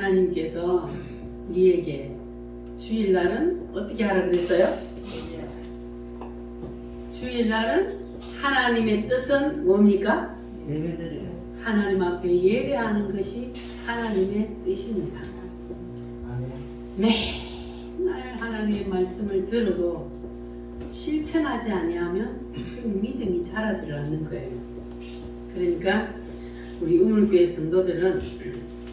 하나님께서 우리에게 주일날은 어떻게 하라 그랬어요? 주일날은 하나님의 뜻은 뭡니까? 예배드려요. 하나님 앞에 예배하는 것이 하나님의 뜻입니다. 맨날 하나님의 말씀을 들어도 실천하지 아니하면 그 믿음이 자라지를 않는 거예요. 그러니까 우리 우물교회 성도들은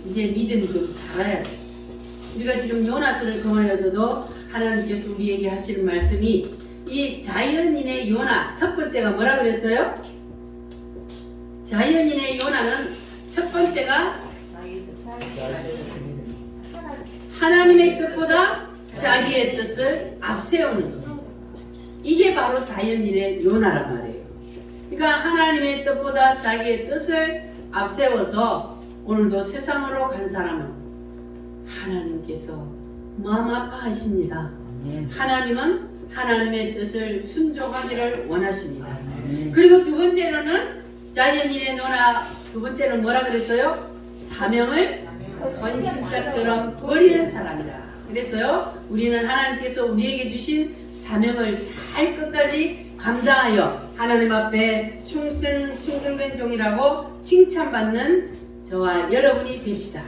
이제 믿음이 좀 자라야 돼. 우리가 지금 요나서를 통하여서도 하나님께서 우리에게 하시는 말씀이 이 자연인의 요나 첫 번째가 뭐라 그랬어요? 자연인의 요나는 첫 번째가 하나님의 뜻보다 자기의 뜻을 앞세우는 것. 이게 바로 자연인의 요나란 말이에요. 그러니까 하나님의 뜻보다 자기의 뜻을 앞세워서 오늘도 세상으로 간 사람은 하나님께서 마음 아파하십니다. 하나님은 하나님의 뜻을 순종하기를 원하십니다. 그리고 두 번째로는 자연인의 노나 두 번째는 뭐라 그랬어요? 사명을 번신짝처럼 버리는 사람이라 그랬어요. 우리는 하나님께서 우리에게 주신 사명을 잘 끝까지 감당하여 하나님 앞에 충성된 종이라고 칭찬받는 저와 여러분이 됩시다.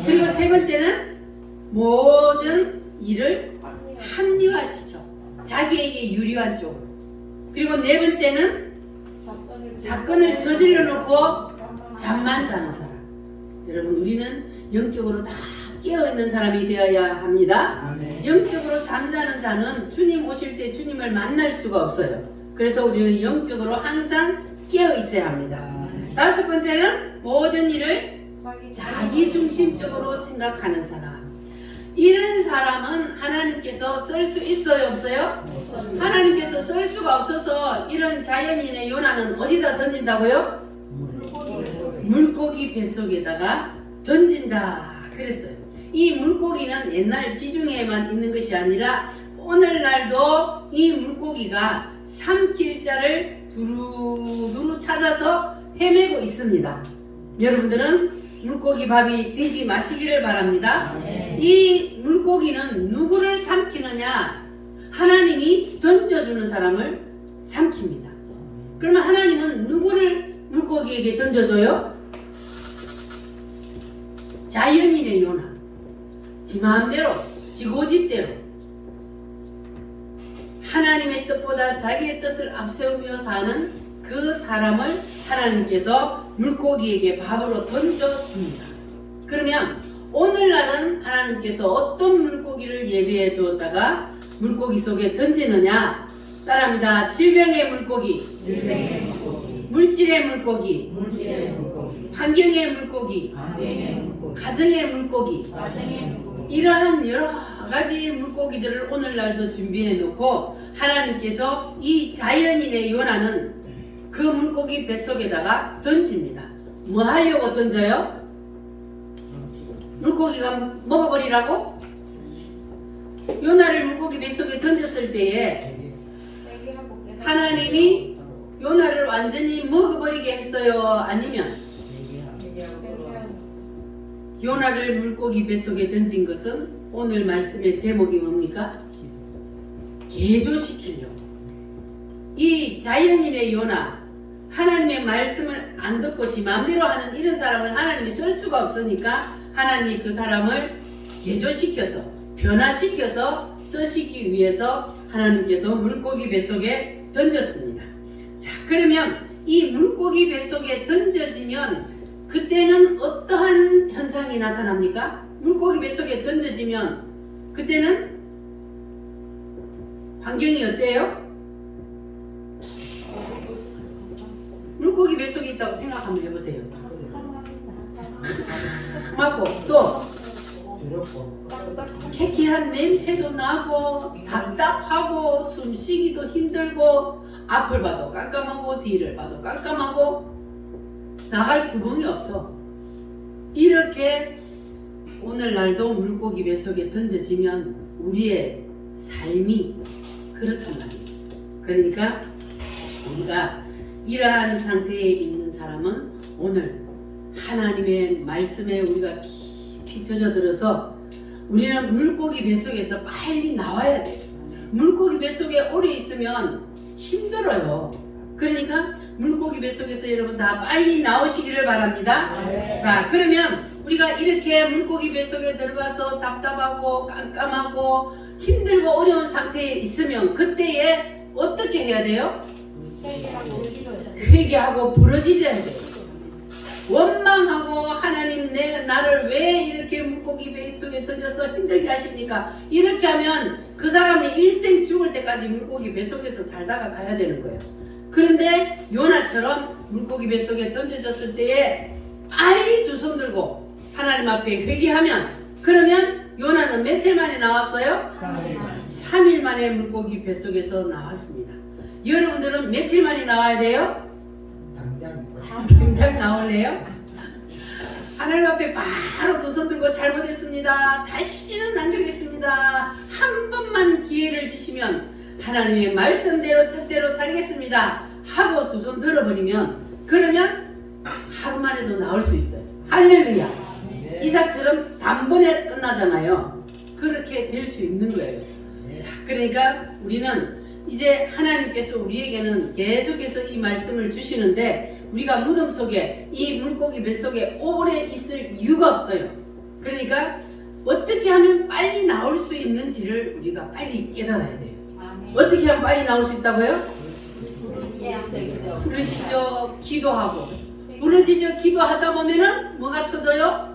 그리고 세 번째는 모든 일을 합리화시켜 자기에게 유리한 쪽으로. 그리고 네 번째는 사건을 저질러 놓고 잠만 자는 사람. 여러분 우리는 영적으로 다 깨어있는 사람이 되어야 합니다. 영적으로 잠자는 자는 주님 오실 때 주님을 만날 수가 없어요. 그래서 우리는 영적으로 항상 깨어있어야 합니다. 다섯 번째는 모든 일을 자기중심적으로 생각하는 사람. 이런 사람은 하나님께서 쓸 수 있어요 없어요? 하나님께서 쓸 수가 없어서 이런 자연인의 요나는 어디다 던진다고요? 물고기 뱃속에다가 던진다 그랬어요. 이 물고기는 옛날 지중해에만 있는 것이 아니라 오늘날도 이 물고기가 삼킬 자를 두루두루 찾아서 헤매고 있습니다. 여러분들은 물고기 밥이 되지 마시기를 바랍니다. 이 물고기는 누구를 삼키느냐? 하나님이 던져주는 사람을 삼킵니다. 그러면 하나님은 누구를 물고기에게 던져줘요? 자연인의 요나. 지 마음대로, 지 고집대로 하나님의 뜻보다 자기의 뜻을 앞세우며 사는 그 사람을 하나님께서 물고기에게 밥으로 던져줍니다. 그러면 오늘날은 하나님께서 어떤 물고기를 예비해 두었다가 물고기 속에 던지느냐? 따라합니다. 질병의 물고기, 물질의 물고기, 환경의 물고기, 가정의 물고기, 이러한 여러 가지 물고기들을 오늘날도 준비해 놓고 하나님께서 이 자연인의 요나는 그 물고기 뱃속에다가 던집니다. 뭐 하려고 던져요? 물고기가 먹어버리라고? 요나를 물고기 뱃속에 던졌을 때에 하나님이 요나를 완전히 먹어버리게 했어요? 아니면 요나를 물고기 뱃속에 던진 것은 오늘 말씀의 제목이 뭡니까? 개조시키려고. 이 자연인의 요나, 하나님의 말씀을 안 듣고 지 마음대로 하는 이런 사람을 하나님이 쓸 수가 없으니까 하나님이 그 사람을 개조시켜서 변화시켜서 쓰시기 위해서 하나님께서 물고기 뱃속에 던졌습니다. 자, 그러면 이 물고기 뱃속에 던져지면 그때는 어떠한 현상이 나타납니까? 물고기 뱃속에 던져지면 그때는 환경이 어때요? 물고기 뱃속에 있다고 생각 한번 해보세요. 맞고 또 캐키한 냄새도 나고 답답하고 숨쉬기도 힘들고 앞을 봐도 깜깜하고 뒤를 봐도 깜깜하고 나갈 구멍이 없어. 이렇게 오늘날도 물고기 뱃속에 던져지면 우리의 삶이 그렇단 말이에요. 그러니까 우리가 이러한 상태에 있는 사람은 오늘 하나님의 말씀에 우리가 깊이 젖어들어서 우리는 물고기 뱃속에서 빨리 나와야 돼요. 물고기 뱃속에 오래 있으면 힘들어요. 그러니까 물고기 뱃속에서 여러분 다 빨리 나오시기를 바랍니다. 자, 그러면 우리가 이렇게 물고기 뱃속에 들어가서 답답하고 깜깜하고 힘들고 어려운 상태에 있으면 그때에 어떻게 해야 돼요? 회개하고 부러지져야 돼요. 원망하고 하나님 나를 왜 이렇게 물고기 뱃속에 던져서 힘들게 하십니까? 이렇게 하면 그 사람이 일생 죽을 때까지 물고기 뱃속에서 살다가 가야 되는 거예요. 그런데 요나처럼 물고기 뱃속에 던져졌을 때에 빨리 두 손 들고 하나님 앞에 회개하면 그러면 요나는 요나는 며칠 만에 나왔어요? 3일 만에. 3일 만에 물고기 뱃속에서 나왔습니다. 여러분들은 며칠 만에 나와야 돼요? 당장 나올래요? 하나님 앞에 바로 두 손 들고 잘못했습니다. 다시는 안 그러겠습니다. 한 번만 기회를 주시면 하나님의 말씀대로 뜻대로 살겠습니다. 하고 두 손 들어버리면 그러면 하루 만에도 나올 수 있어요. 할렐루야. 이삭처럼 단번에 끝나잖아요. 그렇게 될 수 있는 거예요. 자, 그러니까 우리는 이제 하나님께서 우리에게는 계속해서 이 말씀을 주시는데 우리가 무덤 속에 이 물고기 뱃속에 오래 있을 이유가 없어요. 그러니까 어떻게 하면 빨리 나올 수 있는지를 우리가 빨리 깨달아야 돼요. 어떻게 하면 빨리 나올 수 있다고요? 부르짖어 기도하고, 부르짖어 기도하다 보면은 뭐가 터져요?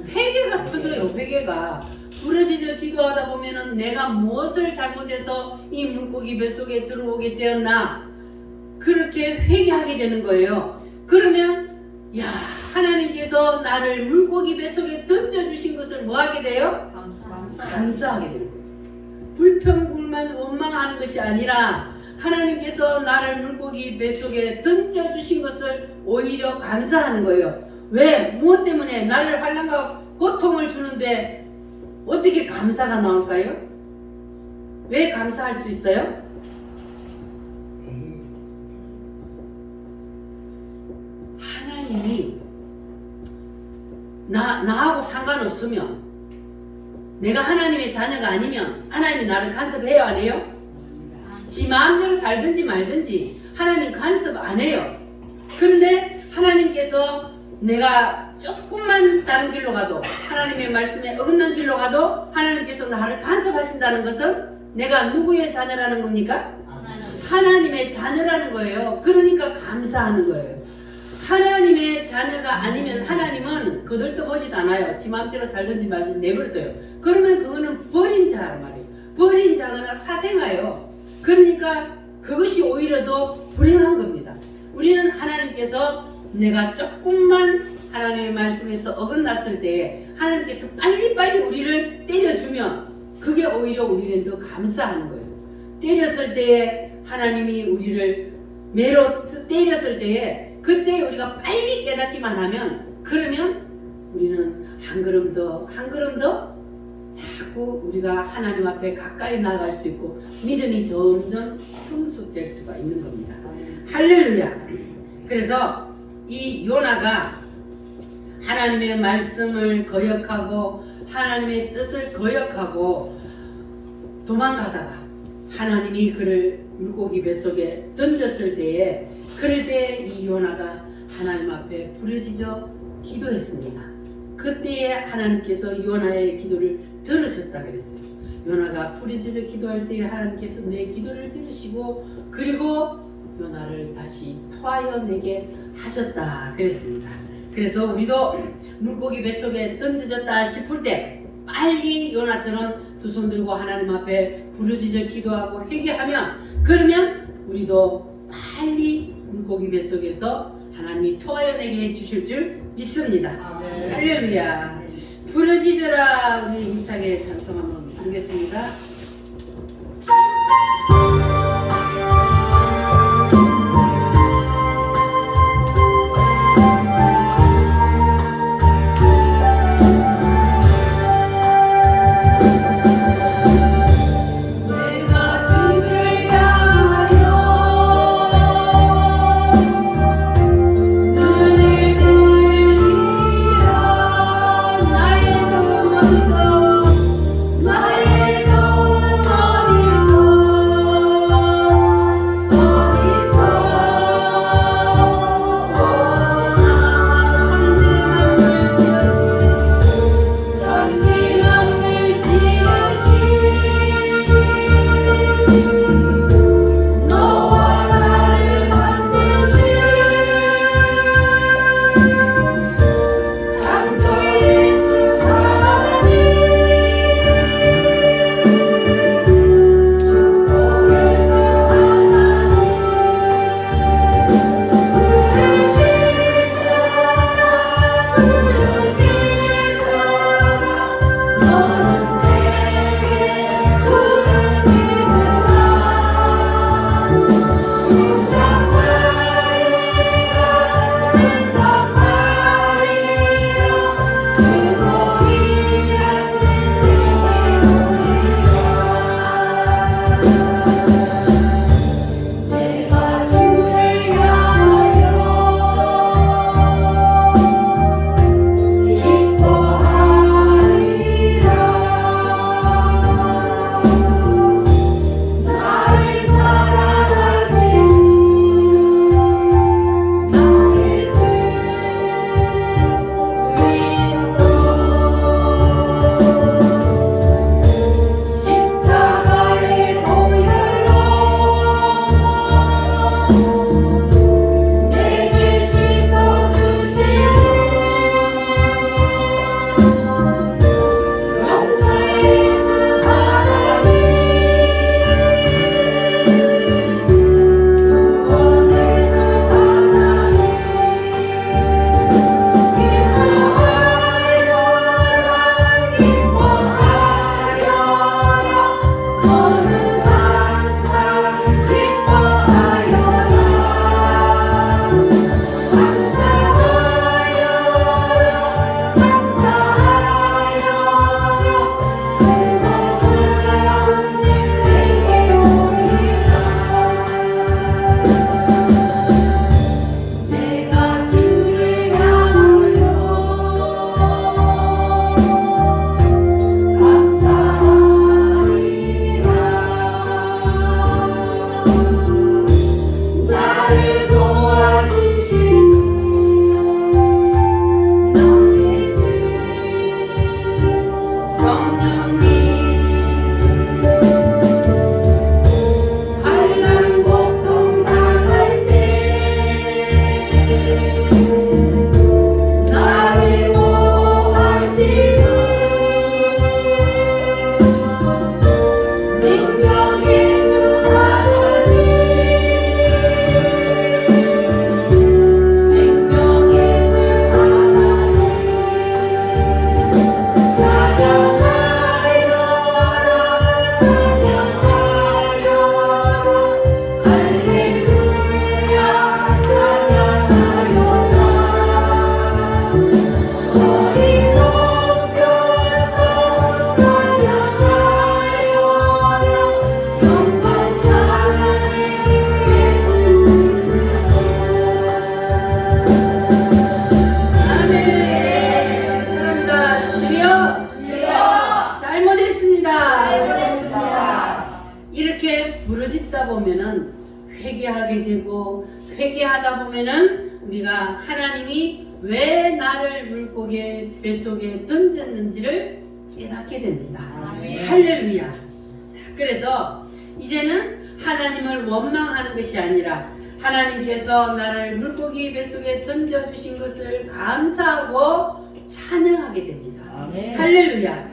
회개가 터져요. 회개가 부르짖어 기도하다 보면은 내가 무엇을 잘못해서 이 물고기 뱃속에 들어오게 되었나, 그렇게 회개하게 되는 거예요. 그러면 야, 하나님께서 나를 물고기 뱃속에 던져주신 것을 뭐 하게 돼요? 감사하게 되는 거예요. 불평불만 원망하는 것이 아니라 하나님께서 나를 물고기 뱃속에 던져주신 것을 오히려 감사하는 거예요. 왜? 무엇 때문에? 나를 환난과 고통을 주는데 어떻게 감사가 나올까요? 왜 감사할 수 있어요? 하나님이 나하고 상관없으면, 내가 하나님의 자녀가 아니면 하나님이 나를 간섭해요, 안 해요? 지 마음대로 살든지 말든지 하나님 간섭 안 해요. 그런데 하나님께서 내가 조금만 다른 길로 가도, 하나님의 말씀에 어긋난 길로 가도 하나님께서 나를 간섭하신다는 것은 내가 누구의 자녀라는 겁니까? 하나님의 자녀라는 거예요. 그러니까 감사하는 거예요. 하나님의 자녀가 아니면 하나님은 거들떠보지도 않아요. 지 마음대로 살든지 말든지 내버려둬요. 그러면 그거는 버린 자란 말이에요. 버린 자거나 사생아예요. 그러니까 그것이 오히려 더 불행한 겁니다. 우리는 하나님께서 내가 조금만 하나님의 말씀에서 어긋났을 때에 하나님께서 빨리빨리 우리를 때려주면 그게 오히려 우리는 더 감사하는 거예요. 때렸을 때에 하나님이 우리를 매로 때렸을 때에 그때 우리가 빨리 깨닫기만 하면, 그러면 우리는 한 걸음 더 자꾸 우리가 하나님 앞에 가까이 나아갈 수 있고 믿음이 점점 성숙될 수가 있는 겁니다. 할렐루야. 그래서 이 요나가 하나님의 말씀을 거역하고 하나님의 뜻을 거역하고 도망가다가 하나님이 그를 물고기 뱃속에 던졌을 때에, 그럴 때 이 요나가 하나님 앞에 부르짖어 기도했습니다. 그때에 하나님께서 요나의 기도를 들으셨다 그랬어요. 요나가 부르짖어 기도할 때에 하나님께서 내 기도를 들으시고 그리고 요나를 다시 토하여 내게 하셨다 그랬습니다. 그래서 우리도 물고기 뱃속에 던져졌다 싶을 때 빨리 요나처럼 두 손 들고 하나님 앞에 부르짖어 기도하고 회개하면, 그러면 우리도 빨리 물고기 뱃속에서 하나님이 토하여내게 해주실 줄 믿습니다. 할렐루야. 부르짖으라. 우리 힘차게 찬송 한번 부르겠습니다. 나의 있다 보면은 회개하게 되고, 회개하다 보면은 우리가 하나님이 왜 나를 물고기 뱃속에 던졌는지를 깨닫게 됩니다. 아멘. 할렐루야. 자, 그래서 이제는 하나님을 원망하는 것이 아니라 하나님께서 나를 물고기 뱃속에 던져주신 것을 감사하고 찬양하게 됩니다. 아멘. 할렐루야.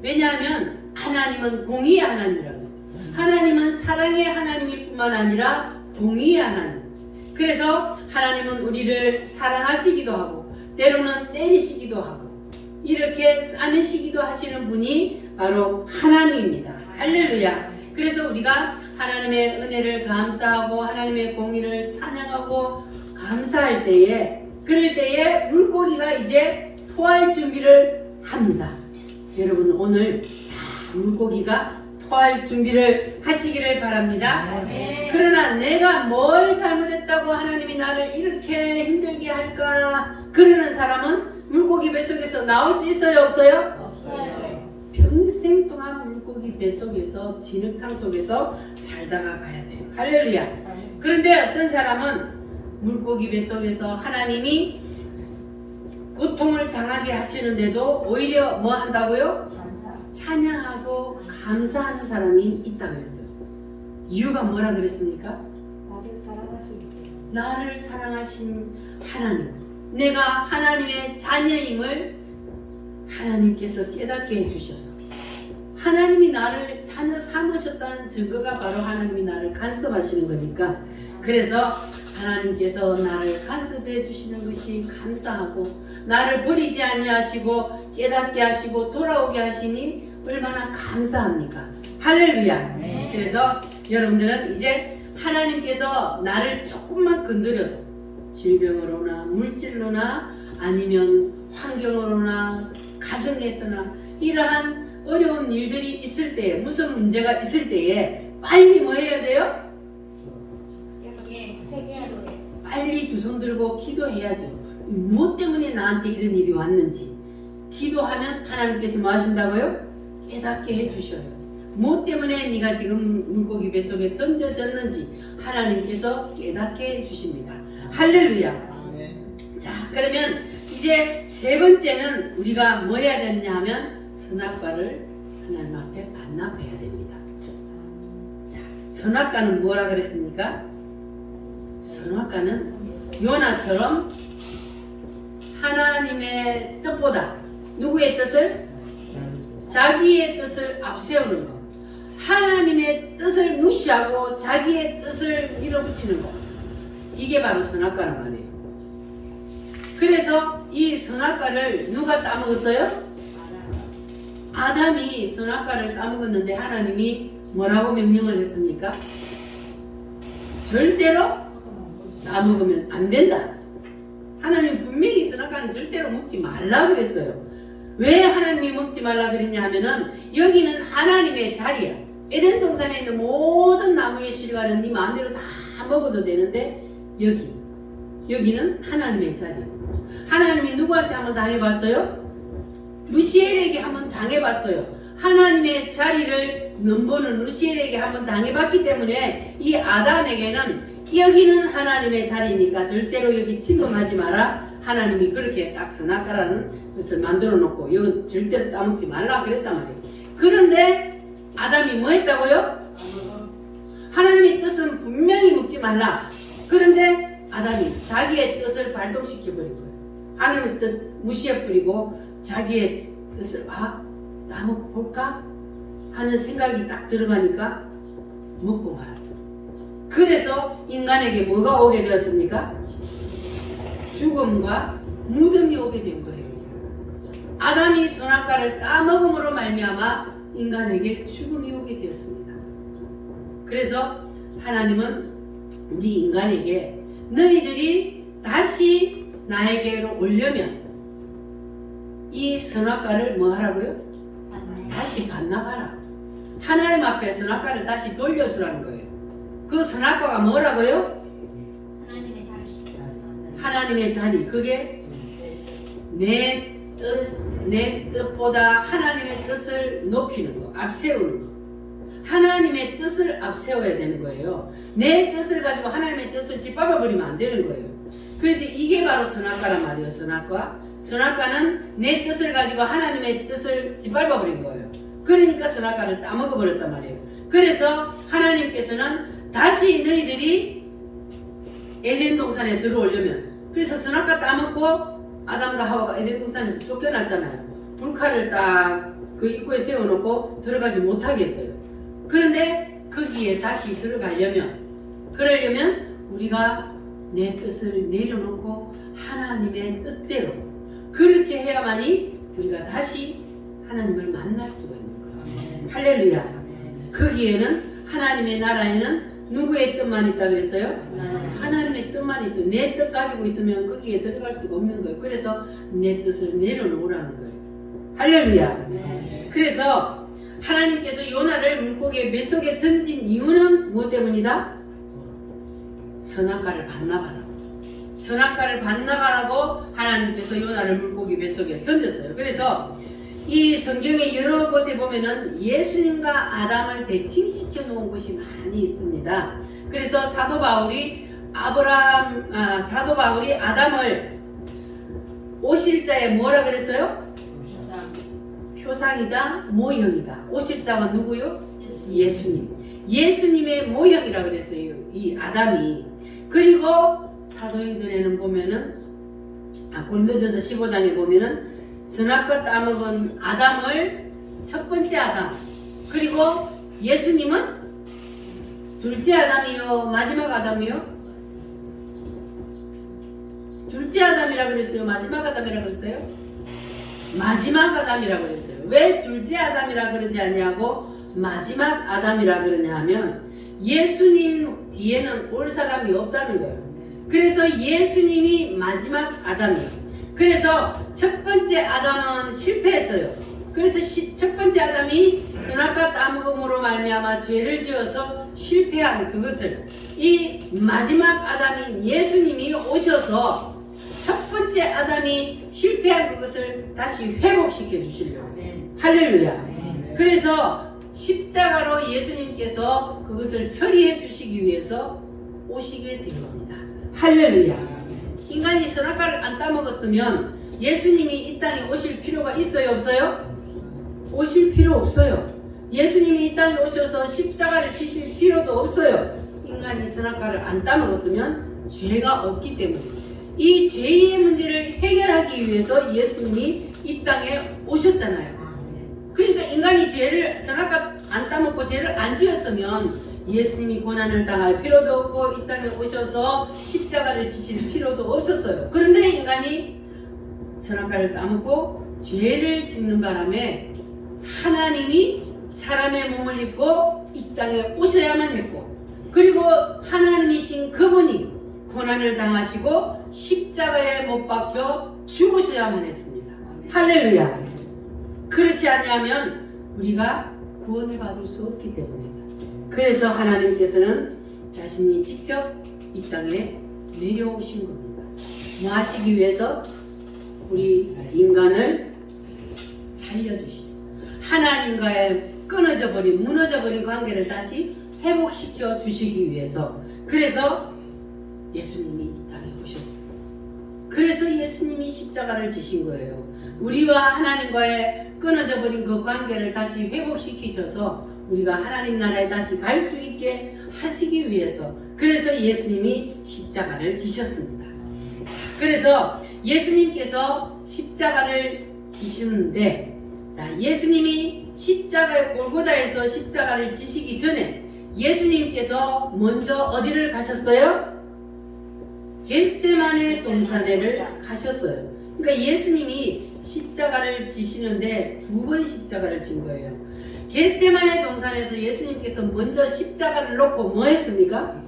왜냐하면 하나님은 공의의 하나님이라고 했어요. 하나님은 사랑의 하나님일 뿐만 아니라 공의의 하나님. 그래서 하나님은 우리를 사랑하시기도 하고 때로는 때리시기도 하고 이렇게 싸매시기도 하시는 분이 바로 하나님입니다. 할렐루야. 그래서 우리가 하나님의 은혜를 감사하고 하나님의 공의를 찬양하고 감사할 때에, 그럴 때에 물고기가 이제 토할 준비를 합니다. 여러분 오늘 물고기가 토할 준비를 하시기를 바랍니다. 아멘. 그러나 내가 뭘 잘못했다고 하나님이 나를 이렇게 힘들게 할까? 그러는 사람은 물고기 뱃속에서 나올 수 있어요, 없어요? 없어요. 평생 동안 물고기 뱃속에서 진흙탕 속에서 살다가 가야 돼요. 할렐루야. 그런데 어떤 사람은 물고기 뱃속에서 하나님이 고통을 당하게 하시는데도 오히려 뭐 한다고요? 찬양하고 감사하는 사람이 있다 그랬어요. 이유가 뭐라 그랬습니까? 나를 사랑하신 하나님, 내가 하나님의 자녀임을 하나님께서 깨닫게 해주셔서 하나님이 나를 자녀 삼으셨다는 증거가 바로 하나님이 나를 간섭하시는 거니까, 그래서 하나님께서 나를 간섭해 주시는 것이 감사하고 나를 버리지 아니하시고 깨닫게 하시고 돌아오게 하시니 얼마나 감사합니까? 할렐루야. 네. 그래서 여러분들은 이제 하나님께서 나를 조금만 건드려도 질병으로나 물질로나 아니면 환경으로나 가정에서나 이러한 어려운 일들이 있을 때에, 무슨 문제가 있을 때에 빨리 뭐 해야 돼요? 빨리 두 손 들고 기도해야죠. 무엇 때문에 나한테 이런 일이 왔는지 기도하면 하나님께서 뭐 하신다고요? 깨닫게 해주셔요. 무엇 때문에 네가 지금 물고기 뱃속에 던져졌는지 하나님께서 깨닫게 해주십니다. 할렐루야. 아멘. 자, 그러면 이제 세 번째는 우리가 뭐 해야 되느냐 하면 선악과를 하나님 앞에 반납해야 됩니다. 자, 선악과는 뭐라 그랬습니까? 선악과는 요나처럼 하나님의 뜻보다 누구의 뜻을? 자기의 뜻을 앞세우는 것. 하나님의 뜻을 무시하고 자기의 뜻을 밀어붙이는 것. 이게 바로 선악과란 말이에요. 그래서 이 선악과를 누가 따먹었어요? 아담이 선악과를 따먹었는데 하나님이 뭐라고 명령을 했습니까? 절대로 따먹으면 안 된다. 하나님 분명히 선악과는 절대로 먹지 말라 그랬어요. 왜 하나님이 먹지 말라 그랬냐 하면은 여기는 하나님의 자리야. 에덴 동산에 있는 모든 나무의 실과는 네 마음대로 다 먹어도 되는데 여기는 하나님의 자리야. 하나님이 누구한테 한번 당해봤어요? 루시엘에게 한번 당해봤어요. 하나님의 자리를 넘보는 루시엘에게 한번 당해봤기 때문에 이 아담에게는 여기는 하나님의 자리니까 절대로 여기 침범하지 마라. 하나님이 그렇게 딱 선악과라는 것을 만들어 놓고 여기 절대로 따먹지 말라 그랬단 말이에요. 그런데 아담이 뭐 했다고요? 하나님의 뜻은 분명히 먹지 말라. 그런데 아담이 자기의 뜻을 발동시켜 버린 거예요. 하나님의 뜻 무시해버리고 자기의 뜻을 따먹어 볼까 하는 생각이 딱 들어가니까 먹고 말았다. 그래서 인간에게 뭐가 오게 되었습니까? 죽음과 무덤이 오게 된 거예요. 아담이 선악과를 따먹음으로 말미암아 인간에게 죽음이 오게 되었습니다. 그래서 하나님은 우리 인간에게 너희들이 다시 나에게로 오려면 이 선악과를 뭐 하라고요? 다시 반납하라. 하나님 앞에 선악과를 다시 돌려주라는 거예요. 그 선악과가 뭐라고요? 하나님의 자리. 그게 내 뜻보다 하나님의 뜻을 높이는 거, 앞세우는 거. 하나님의 뜻을 앞세워야 되는 거예요. 내 뜻을 가지고 하나님의 뜻을 짓밟아 버리면 안 되는 거예요. 그래서 이게 바로 선악과란 말이에요. 선악과는 내 뜻을 가지고 하나님의 뜻을 짓밟아 버린 거예요. 그러니까 선악과를 따먹어 버렸단 말이에요. 그래서 하나님께서는 다시 너희들이 에덴 동산에 들어오려면, 그래서 선악과 따먹고 아담과 하와가 에덴 동산에서 쫓겨났잖아요. 불칼을 딱 그 입구에 세워놓고 들어가지 못하게 했어요. 그런데 거기에 다시 그러려면 우리가 내 뜻을 내려놓고 하나님의 뜻대로 그렇게 해야만이 우리가 다시 하나님을 만날 수가 있는 거예요. 할렐루야. 거기에는 하나님의 나라에는 누구의 뜻만 있다 그랬어요? 하나님의 뜻만 있어요. 내 뜻 가지고 있으면 거기에 들어갈 수가 없는 거예요. 그래서 내 뜻을 내려놓으라는 거예요. 할렐루야. 그래서 하나님께서 요나를 물고기의 뱃속에 던진 이유는 무엇 때문이다? 선악과를 반납하라고. 선악과를 반납하라고 하나님께서 요나를 물고기 뱃속에 던졌어요. 그래서 이 성경의 여러 곳에 보면은 예수님과 아담을 대칭시켜 놓은 곳이 많이 있습니다. 그래서 사도 바울이 아담을 오실자에 뭐라 그랬어요? 표상이다, 모형이다. 오실자가 누구요? 예수님. 예수님의 모형이라 그랬어요. 이 아담이. 그리고 사도행전에는 보면은 고린도전서 15장에 보면은 선악과 따먹은 아담을 첫 번째 아담, 그리고 예수님은 둘째 아담이요, 마지막 아담이요? 둘째 아담이라 그랬어요? 마지막 아담이라 그랬어요? 마지막 아담이라 그랬어요. 왜 둘째 아담이라 그러지 않냐고 마지막 아담이라 그러냐 하면 예수님 뒤에는 올 사람이 없다는 거예요. 그래서 예수님이 마지막 아담이에요. 그래서 첫 번째 아담은 실패했어요. 그래서 첫 번째 아담이 선악과 따먹음으로 말미암아 죄를 지어서 실패한 그것을 이 마지막 아담인 예수님이 오셔서 첫 번째 아담이 실패한 그것을 다시 회복시켜 주시려고. 할렐루야. 그래서 십자가로 예수님께서 그것을 처리해 주시기 위해서 오시게 된 겁니다. 할렐루야. 인간이 선악과를 안 따먹었으면 예수님이 이 땅에 오실 필요가 있어요, 없어요? 오실 필요 없어요. 예수님이 이 땅에 오셔서 십자가를 지실 필요도 없어요. 인간이 선악과를 안 따먹었으면 죄가 없기 때문에. 이 죄의 문제를 해결하기 위해서 예수님이 이 땅에 오셨잖아요. 그러니까 인간이 선악과 안 따먹고 죄를 안 지었으면 예수님이 고난을 당할 필요도 없고 이 땅에 오셔서 십자가를 지실 필요도 없었어요. 그런데 인간이 선악과를 따먹고 죄를 짓는 바람에 하나님이 사람의 몸을 입고 이 땅에 오셔야만 했고, 그리고 하나님이신 그분이 고난을 당하시고 십자가에 못 박혀 죽으셔야만 했습니다. 할렐루야. 그렇지 않으면 우리가 구원을 받을 수 없기 때문입니다. 그래서 하나님께서는 자신이 직접 이 땅에 내려오신 겁니다. 뭐 하시기 위해서? 우리 인간을 살려주시고 하나님과의 무너져 버린 관계를 다시 회복시켜 주시기 위해서. 그래서 예수님이 이 땅에 오셨어요. 그래서 예수님이 십자가를 지신 거예요. 우리와 하나님과의 끊어져 버린 그 관계를 다시 회복시키셔서 우리가 하나님 나라에 다시 갈 수 있게 하시기 위해서. 그래서 예수님이 십자가를 지셨습니다. 그래서 예수님께서 십자가를 지시는데, 자, 예수님이 십자가의 골고다에서 십자가를 지시기 전에 예수님께서 먼저 어디를 가셨어요? 겟세마네 동산에를 가셨어요. 그러니까 예수님이 십자가를 지시는데 두 번 십자가를 진 거예요. 겟세마네 동산에서 예수님께서 먼저 십자가를 놓고 뭐 했습니까?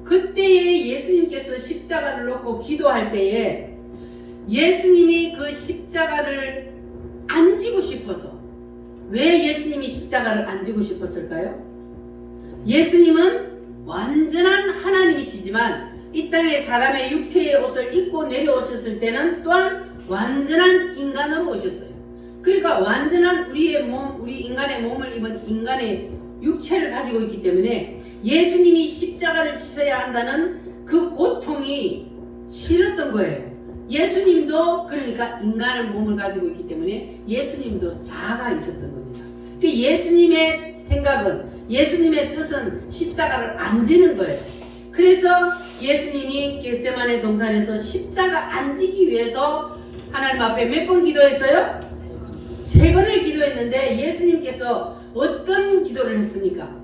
그때에 예수님께서 십자가를 놓고 기도할 때에 예수님이 그 십자가를 안 지고 싶어서. 왜 예수님이 십자가를 안 지고 싶었을까요? 예수님은 완전한 하나님이시지만 이 땅에 사람의 육체의 옷을 입고 내려오셨을 때는 또한 완전한 인간으로 오셨어요. 그러니까 완전한 우리의 몸, 우리 인간의 몸을 입은 인간의 육체를 가지고 있기 때문에 예수님이 십자가를 지셔야 한다는 그 고통이 싫었던 거예요. 예수님도 그러니까 인간의 몸을 가지고 있기 때문에 예수님도 자아가 있었던 겁니다. 예수님의 생각은, 예수님의 뜻은 십자가를 안 지는 거예요. 그래서 예수님이 겟세마네 동산에서 십자가 안 지기 위해서 하나님 앞에 몇 번 기도했어요? 3번을 기도했는데 예수님께서 어떤 기도를 했습니까?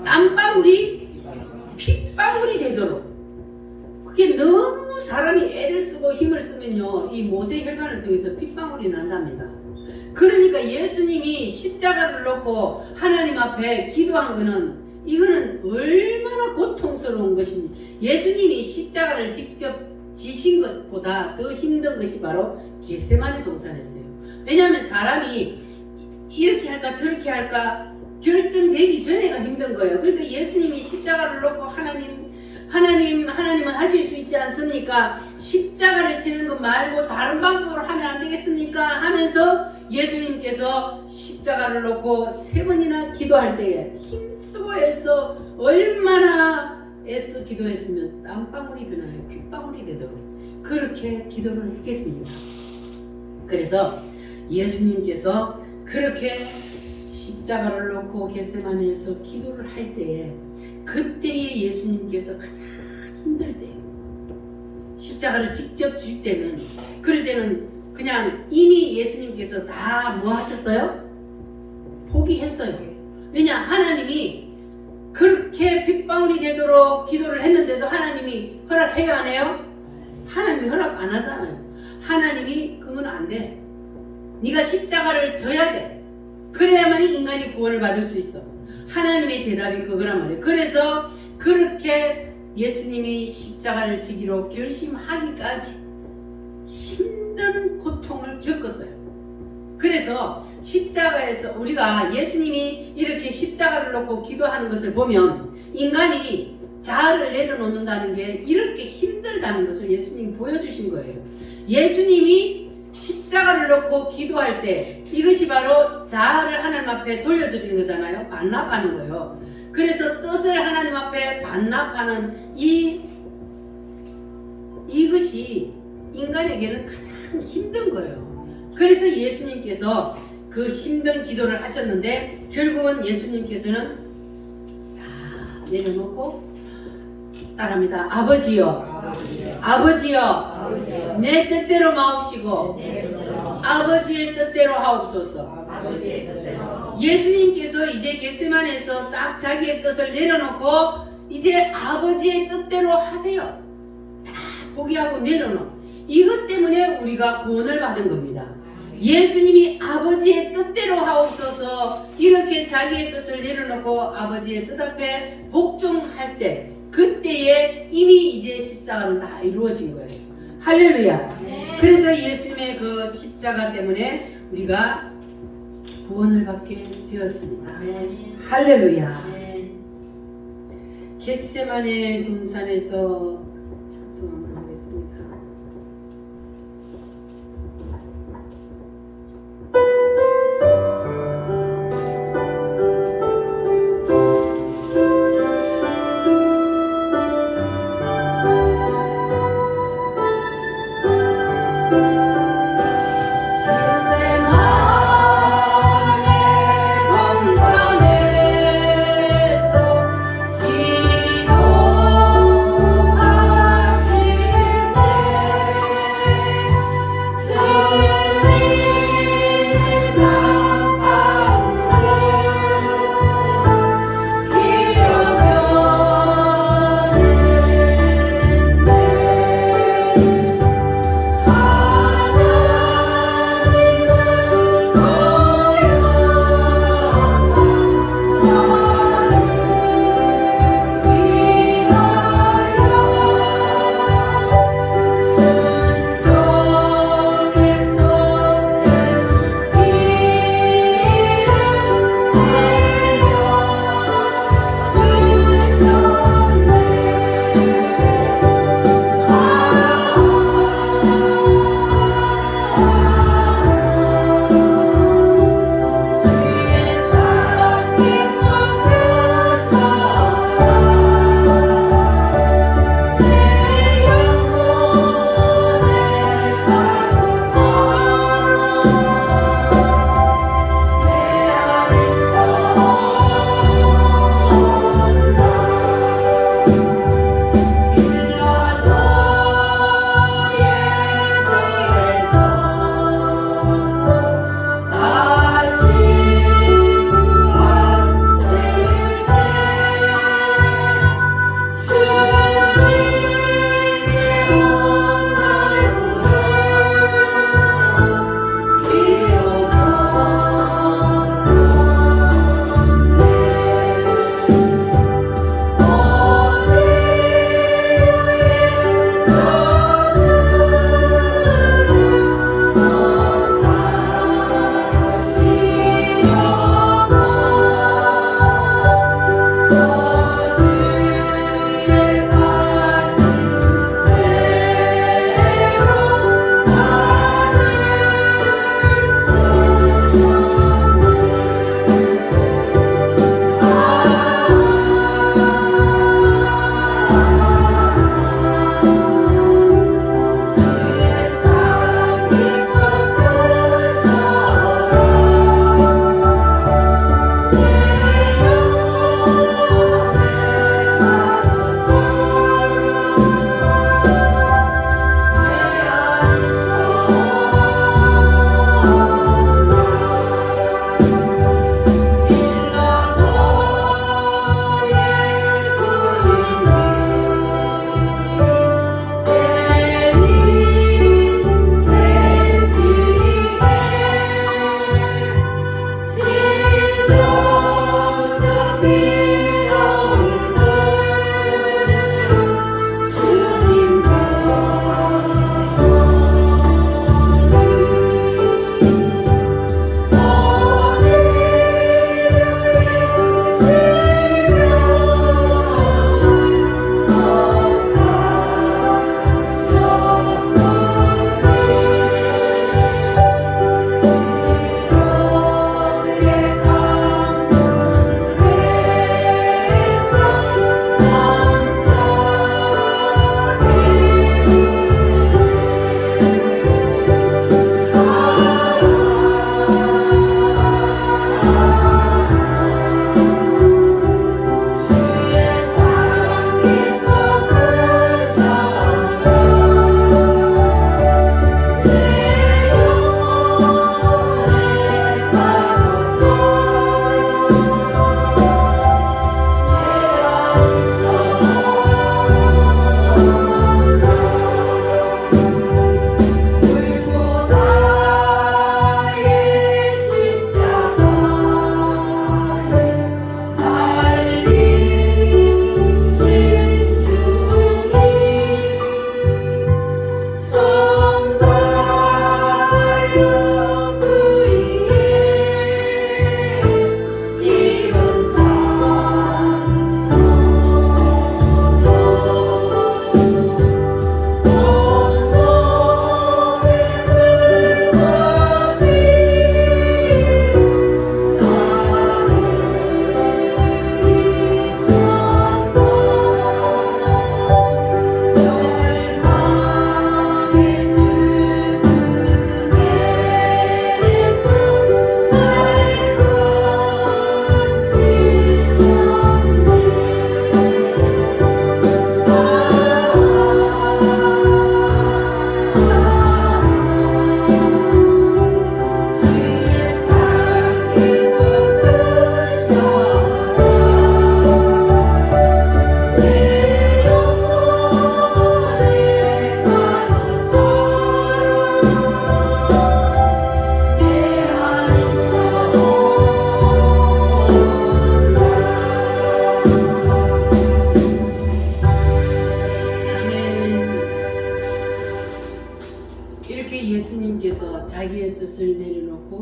땀방울이 핏방울이 되도록. 그게 너무 사람이 애를 쓰고 힘을 쓰면요, 이 모세 혈관을 통해서 핏방울이 난답니다. 그러니까 예수님이 십자가를 놓고 하나님 앞에 기도한 거는, 이거는 얼마나 고통스러운 것인지. 예수님이 십자가를 직접 지신 것보다 더 힘든 것이 바로 겟세마네 동산이었어요. 왜냐하면 사람이 이렇게 할까 저렇게 할까 결정되기 전에가 힘든 거예요. 그러니까 예수님이 십자가를 놓고 하나님은 하실 수 있지 않습니까? 십자가를 지는 것 말고 다른 방법으로 하면 안 되겠습니까? 하면서 예수님께서 십자가를 놓고 3번이나 기도할 때에 힘쓰고 애써 얼마나 애써 기도했으면 땀방울이 변하여 핏방울이 되도록 그렇게 기도를 했겠습니다. 그래서 예수님께서 그렇게 십자가를 놓고 겟세마네에서 기도를 할 때에, 그때에 예수님께서 가장 힘들 때예요. 십자가를 직접 질 때는, 그럴 때는 그냥 이미 예수님께서 다 뭐 하셨어요? 포기했어요. 왜냐? 하나님이 그렇게 핏방울이 되도록 기도를 했는데도 하나님이 허락해요, 안 해요? 하나님이 허락 안 하잖아요. 하나님이 그건 안 돼. 네가 십자가를 져야 돼. 그래야만 인간이 구원을 받을 수 있어. 하나님의 대답이 그거란 말이에요. 그래서 그렇게 예수님이 십자가를 지기로 결심하기까지 힘든 고통을 겪었어요. 그래서 십자가에서 우리가 예수님이 이렇게 십자가를 놓고 기도하는 것을 보면 인간이 자아를 내려놓는다는 게 이렇게 힘들다는 것을 예수님이 보여주신 거예요. 예수님이 십자가를 놓고 기도할 때 이것이 바로 자아를 하나님 앞에 돌려드리는 거잖아요. 반납하는 거예요. 그래서 뜻을 하나님 앞에 반납하는 이것이 인간에게는 가장 힘든 거예요. 그래서 예수님께서 그 힘든 기도를 하셨는데 결국은 예수님께서는 다 내려놓고 따라합니다. 아버지여, 내 뜻대로 마옵시고 아버지의 뜻대로 하옵소서. 예수님께서 이제 겟세마네에서 딱 자기의 뜻을 내려놓고 이제 아버지의 뜻대로 하세요. 다 포기하고 내려놓고, 이것 때문에 우리가 구원을 받은 겁니다. 예수님이 아버지의 뜻대로 하옵소서 이렇게 자기의 뜻을 내려놓고 아버지의 뜻 앞에 복종할 때, 그때에 이미 이제 십자가는 다 이루어진 거예요. 할렐루야. 그래서 예수님의 그 십자가 때문에 우리가 구원을 받게 되었습니다. 할렐루야. 겟세마네 동산에서 찬송 한번 하겠습니다. 기도하라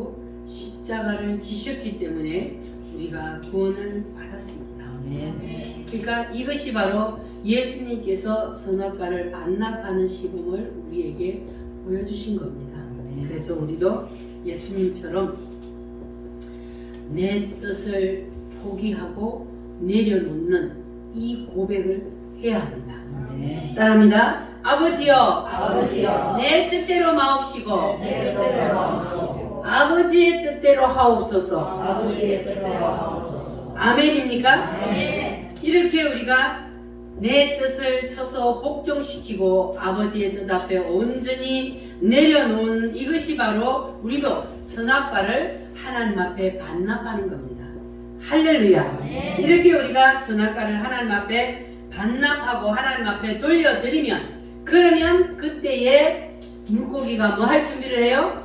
바로 십자가를 지셨기 때문에 우리가 구원을 받았습니다. 그러니까 이것이 바로 예수님께서 선악과를 반납하는 시범을 우리에게 보여주신 겁니다. 그래서 우리도 예수님처럼 내 뜻을 포기하고 내려놓는 이 고백을 해야 합니다. 따라합니다. 아버지여, 내 뜻대로 마옵시고 아버지의 뜻대로 하옵소서. 아멘입니까? 이렇게 우리가 내 뜻을 쳐서 복종시키고 아버지의 뜻 앞에 온전히 내려놓은 이것이 바로 우리도 선악과를 하나님 앞에 반납하는 겁니다. 할렐루야. 이렇게 우리가 선악과를 하나님 앞에 반납하고 하나님 앞에 돌려드리면, 그러면 그때에 물고기가 뭐 할 준비를 해요?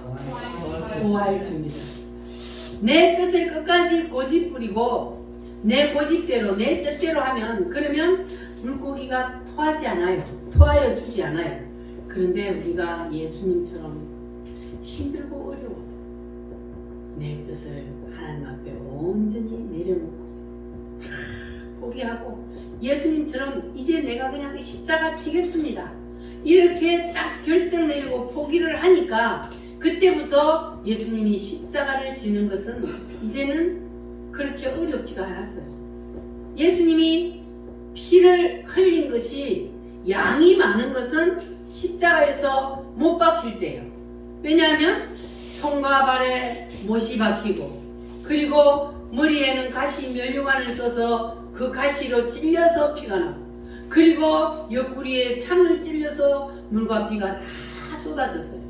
토할 준비를. 내 뜻을 끝까지 고집부리고 내 고집대로 내 뜻대로 하면, 그러면 물고기가 토하지 않아요. 토하여 주지 않아요. 그런데 우리가 예수님처럼 힘들고 어려워도 내 뜻을 하나님 앞에 온전히 내려놓고 포기하고 예수님처럼 이제 내가 그냥 십자가 지겠습니다, 이렇게 딱 결정 내리고 포기를 하니까 그때부터 예수님이 십자가를 지는 것은 이제는 그렇게 어렵지가 않았어요. 예수님이 피를 흘린 것이 양이 많은 것은 십자가에서 못 박힐 때예요. 왜냐하면 손과 발에 못이 박히고, 그리고 머리에는 가시 면류관을 써서 그 가시로 찔려서 피가 나고, 그리고 옆구리에 창을 찔려서 물과 피가 다 쏟아졌어요.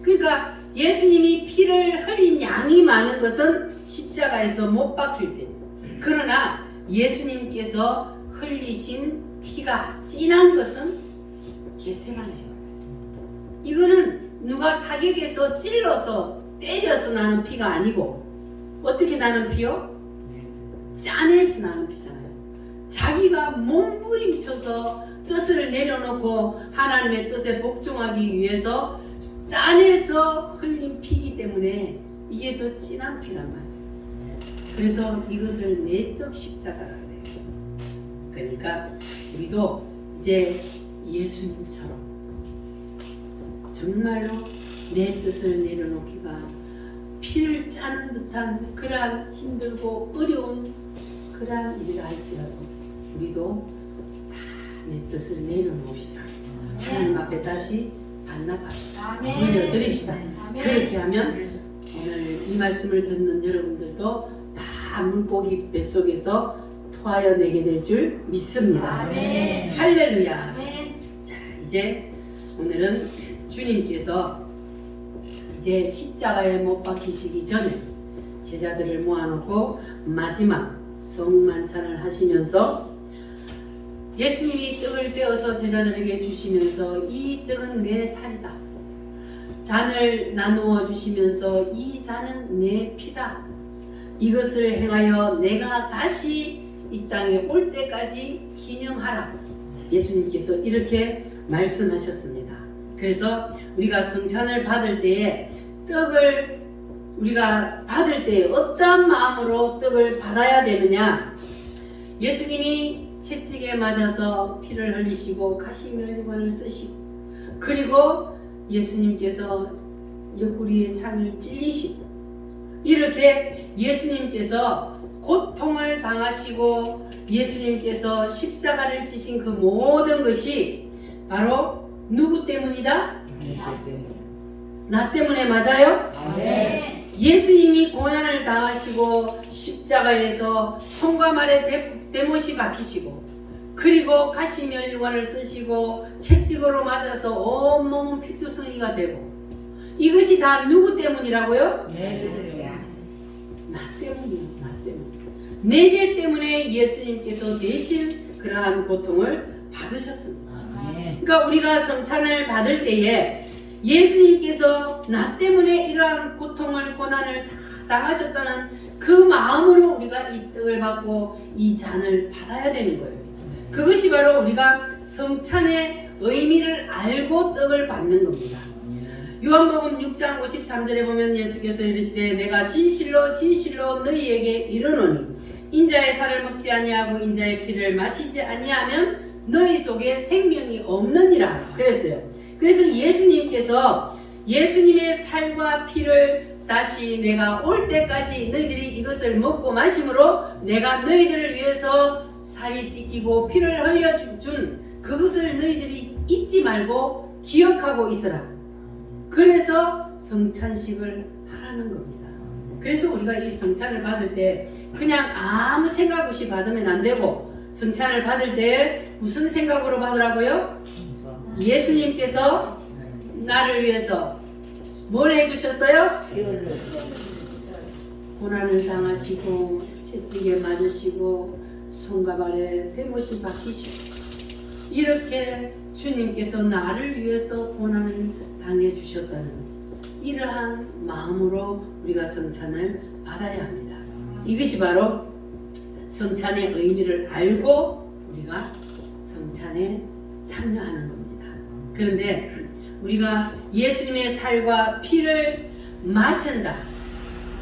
그러니까 예수님이 피를 흘린 양이 많은 것은 십자가에서 못 박힐 때, 그러나 예수님께서 흘리신 피가 진한 것은 겟세마네예요. 이거는 누가 타격해서 찔러서 때려서 나는 피가 아니고 어떻게 나는 피요? 짜내서 나는 피잖아요. 자기가 몸부림쳐서 뜻을 내려놓고 하나님의 뜻에 복종하기 위해서 짜내서 흘린 피이기 때문에 이게 더 진한 피란 말이에요. 그래서 이것을 내적 십자가라 그래요. 그러니까 우리도 이제 예수님처럼 정말로 내 뜻을 내려놓기가 피를 짜는 듯한 그러한 힘들고 어려운 그러한 일을 할지라도 우리도 다 내 뜻을 내려놓읍시다. 하나님 앞에 다시 반납합시다. 올려드립시다. 그렇게 하면 오늘 이 말씀을 듣는 여러분들도 다 물고기 뱃속에서 토하여 내게 될 줄 믿습니다. 할렐루야. 자, 이제 오늘은 주님께서 이제 십자가에 못 박히시기 전에 제자들을 모아놓고 마지막 성만찬을 하시면서 예수님이 떡을 떼어서 제자들에게 주시면서 이 떡은 내 살이다, 잔을 나누어 주시면서 이 잔은 내 피다, 이것을 행하여 내가 다시 이 땅에 올 때까지 기념하라, 예수님께서 이렇게 말씀하셨습니다. 그래서 우리가 성찬을 받을 때에 떡을 우리가 받을 때 어떠한 마음으로 떡을 받아야 되느냐? 예수님이 채찍에 맞아서 피를 흘리시고 가시면류관을 쓰시고, 그리고 예수님께서 옆구리에 창을 찔리시고, 이렇게 예수님께서 고통을 당하시고 예수님께서 십자가를 지신 그 모든 것이 바로 누구 때문이다? 나 때문에. 맞아요? 예수님이 고난을 당하시고 십자가에서 손과 발에 대못이 박히시고, 그리고 가시면류관을 쓰시고 채찍으로 맞아서 온몸은 피투성이가 되고, 이것이 다 누구 때문이라고요? 나 때문이요. 나 때문. 내 죄 때문에 예수님께서 대신 그러한 고통을 받으셨습니다. 그러니까 우리가 성찬을 받을 때에 예수님께서 나 때문에 이러한 고통을 고난을 다 당하셨다는 그 마음으로 우리가 이 떡을 받고 이 잔을 받아야 되는 거예요. 그것이 바로 우리가 성찬의 의미를 알고 떡을 받는 겁니다. 요한복음 6장 53절에 보면 예수께서 이르시되 내가 진실로 진실로 너희에게 이르노니 인자의 살을 먹지 아니하고 인자의 피를 마시지 아니하면 너희 속에 생명이 없느니라 그랬어요. 그래서 예수님께서 예수님의 살과 피를 다시 내가 올 때까지 너희들이 이것을 먹고 마심으로 내가 너희들을 위해서 살이 찢기고 피를 흘려준 그것을 너희들이 잊지 말고 기억하고 있어라. 그래서 성찬식을 하라는 겁니다. 그래서 우리가 이 성찬을 받을 때 그냥 아무 생각 없이 받으면 안 되고 성찬을 받을 때 무슨 생각으로 받으라고요? 예수님께서 나를 위해서 뭘 해주셨어요? 고난을 당하시고 채찍에 맞으시고 손과 발에 대못을 박히시고 이렇게 주님께서 나를 위해서 고난을 당해 주셨다는 이러한 마음으로 우리가 성찬을 받아야 합니다. 이것이 바로 성찬의 의미를 알고 우리가 성찬에 참여하는 겁니다. 그런데 우리가 예수님의 살과 피를 마신다,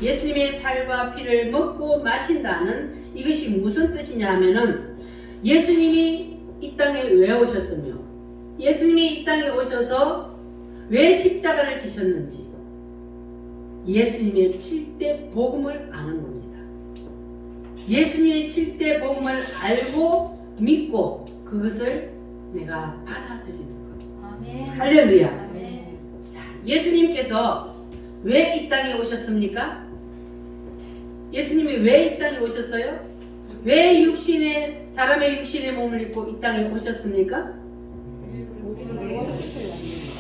예수님의 살과 피를 먹고 마신다는 이것이 무슨 뜻이냐 하면은 예수님이 이 땅에 왜 오셨으며 예수님이 이 땅에 오셔서 왜 십자가를 지셨는지 예수님의 7대 복음을 아는 겁니다. 예수님의 7대 복음을 알고 믿고 그것을 내가 받아들이는 거예요. 아멘. 할렐루야. 아멘. 자, 예수님께서 왜 이 땅에 오셨습니까? 예수님이 왜 이 땅에 오셨어요? 왜 사람의 육신의 몸을 입고 이 땅에 오셨습니까?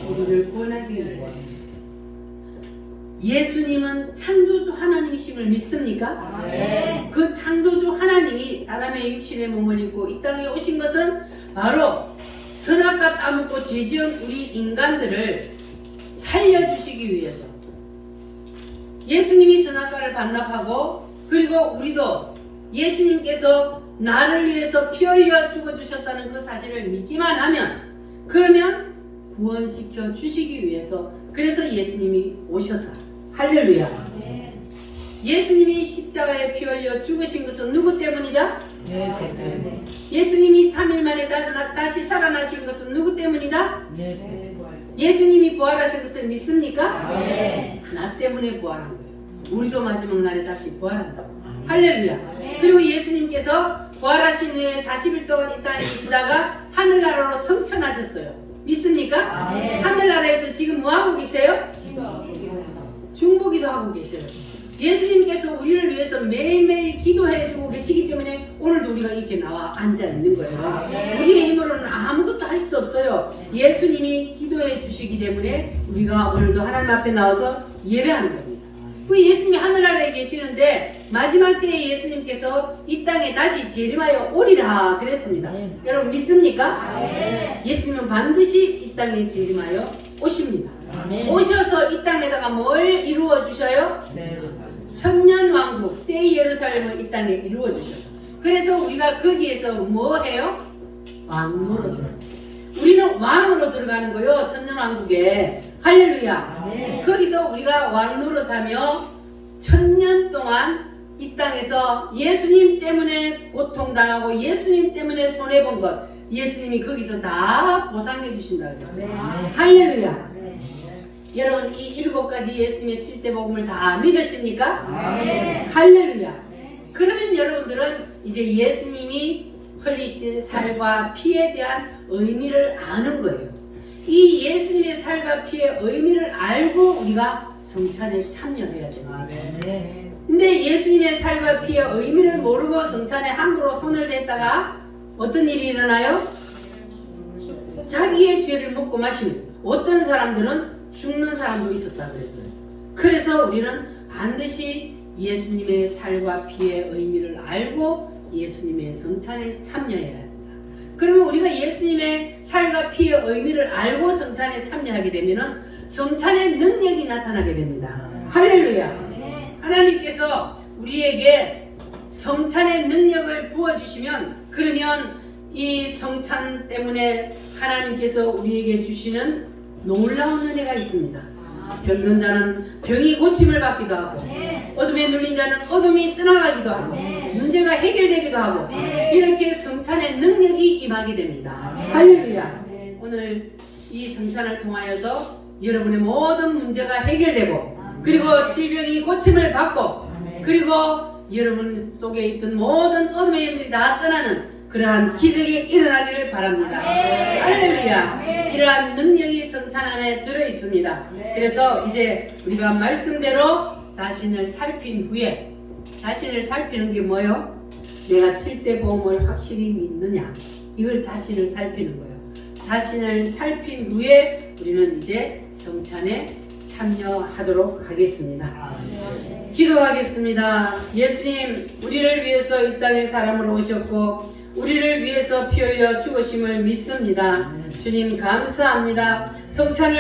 우리를 구원하기 위해서. 예수님은 창조주 하나님이심을 믿습니까? 네. 그 창조주 하나님이 사람의 육신의 몸을 입고 이 땅에 오신 것은 바로 선악과 따먹고 죄지은 우리 인간들을 살려주시기 위해서. 예수님이 선악과를 반납하고 그리고 우리도 예수님께서 나를 위해서 피 흘려 죽어주셨다는 그 사실을 믿기만 하면 그러면 구원시켜 주시기 위해서 그래서 예수님이 오셨다. 할렐루야. 아멘. 예수님이 십자가에 피 흘려 죽으신 것은 누구 때문이다? 네. 예수님이 3일 만에 다시 살아나신 것은 누구 때문이다? 네. 예수님이 부활하신 것을 믿습니까? 네. 나 때문에 부활한 거예요. 우리도 마지막 날에 다시 부활한다고. 아멘. 할렐루야. 그리고 예수님께서 부활하신 후에 40일 동안 이 땅에 계시다가 하늘나라로 승천하셨어요. 믿습니까? 아멘. 하늘나라에서 지금 뭐하고 계세요? 중보기도 하고 계셔요. 예수님께서 우리를 위해서 매일매일 기도해주고 계시기 때문에 오늘도 우리가 이렇게 나와 앉아있는 거예요. 우리의 힘으로는 아무것도 할 수 없어요. 예수님이 기도해 주시기 때문에 우리가 오늘도 하나님 앞에 나와서 예배하는 겁니다. 그 예수님이 하늘나라에 계시는데 마지막 때에 예수님께서 이 땅에 다시 재림하여 오리라 그랬습니다. 여러분 믿습니까? 예수님은 반드시 이 땅에 재림하여 오십니다. 오셔서 이 땅에다가 뭘 이루어 주셔요? 천년왕국 새 예루살렘을 이 땅에 이루어 주셔요. 그래서 우리가 거기에서 뭐 해요? 왕으로 들어가요. 우리는 왕으로 들어가는 거요. 천년왕국에. 할렐루야. 거기서 우리가 왕노릇하며 천년 동안 이 땅에서 예수님 때문에 고통당하고 예수님 때문에 손해본 것 예수님이 거기서 다 보상해 주신다 그랬어요. 할렐루야. 여러분 이 7가지 예수님의 7대 복음을 다 믿으십니까? 할렐루야. 그러면 여러분들은 이제 예수님이 흘리신 살과 피에 대한 의미를 아는 거예요. 이 예수님의 살과 피의 의미를 알고 우리가 성찬에 참여해야 됩니다. 근데 예수님의 살과 피의 의미를 모르고 성찬에 함부로 손을 댔다가 어떤 일이 일어나요? 자기의 죄를 묻고 마시는 어떤 사람들은 죽는 사람도 있었다 그랬어요. 그래서 우리는 반드시 예수님의 살과 피의 의미를 알고 예수님의 성찬에 참여해야 합니다. 그러면 우리가 예수님의 살과 피의 의미를 알고 성찬에 참여하게 되면 성찬의 능력이 나타나게 됩니다. 할렐루야. 하나님께서 우리에게 성찬의 능력을 부어주시면 그러면 이 성찬 때문에 하나님께서 우리에게 주시는 놀라운 은혜가 있습니다. 병든 자는 병이 고침을 받기도 하고 어둠에 눌린 자는 어둠이 떠나가기도 하고 문제가 해결되기도 하고 이렇게 성찬의 능력이 임하게 됩니다. 할렐루야. 오늘 이 성찬을 통하여서 여러분의 모든 문제가 해결되고 그리고 질병이 고침을 받고 그리고 여러분 속에 있던 모든 어둠의 영들이 다 떠나는 그러한 기적이 일어나기를 바랍니다. 할렐루야. 이러한 능력이 성찬 안에 들어있습니다. 그래서 이제 우리가 말씀대로 자신을 살핀 후에 자신을 살피는 게 뭐요? 내가 7대 보험을 확실히 믿느냐, 이걸 자신을 살피는 거예요. 자신을 살핀 후에 우리는 이제 성찬에 참여하도록 하겠습니다. 기도하겠습니다. 예수님, 우리를 위해서 이 땅에 사람으로 오셨고 우리를 위해서 피 흘려 죽으심을 믿습니다. 주님 감사합니다. 성찬을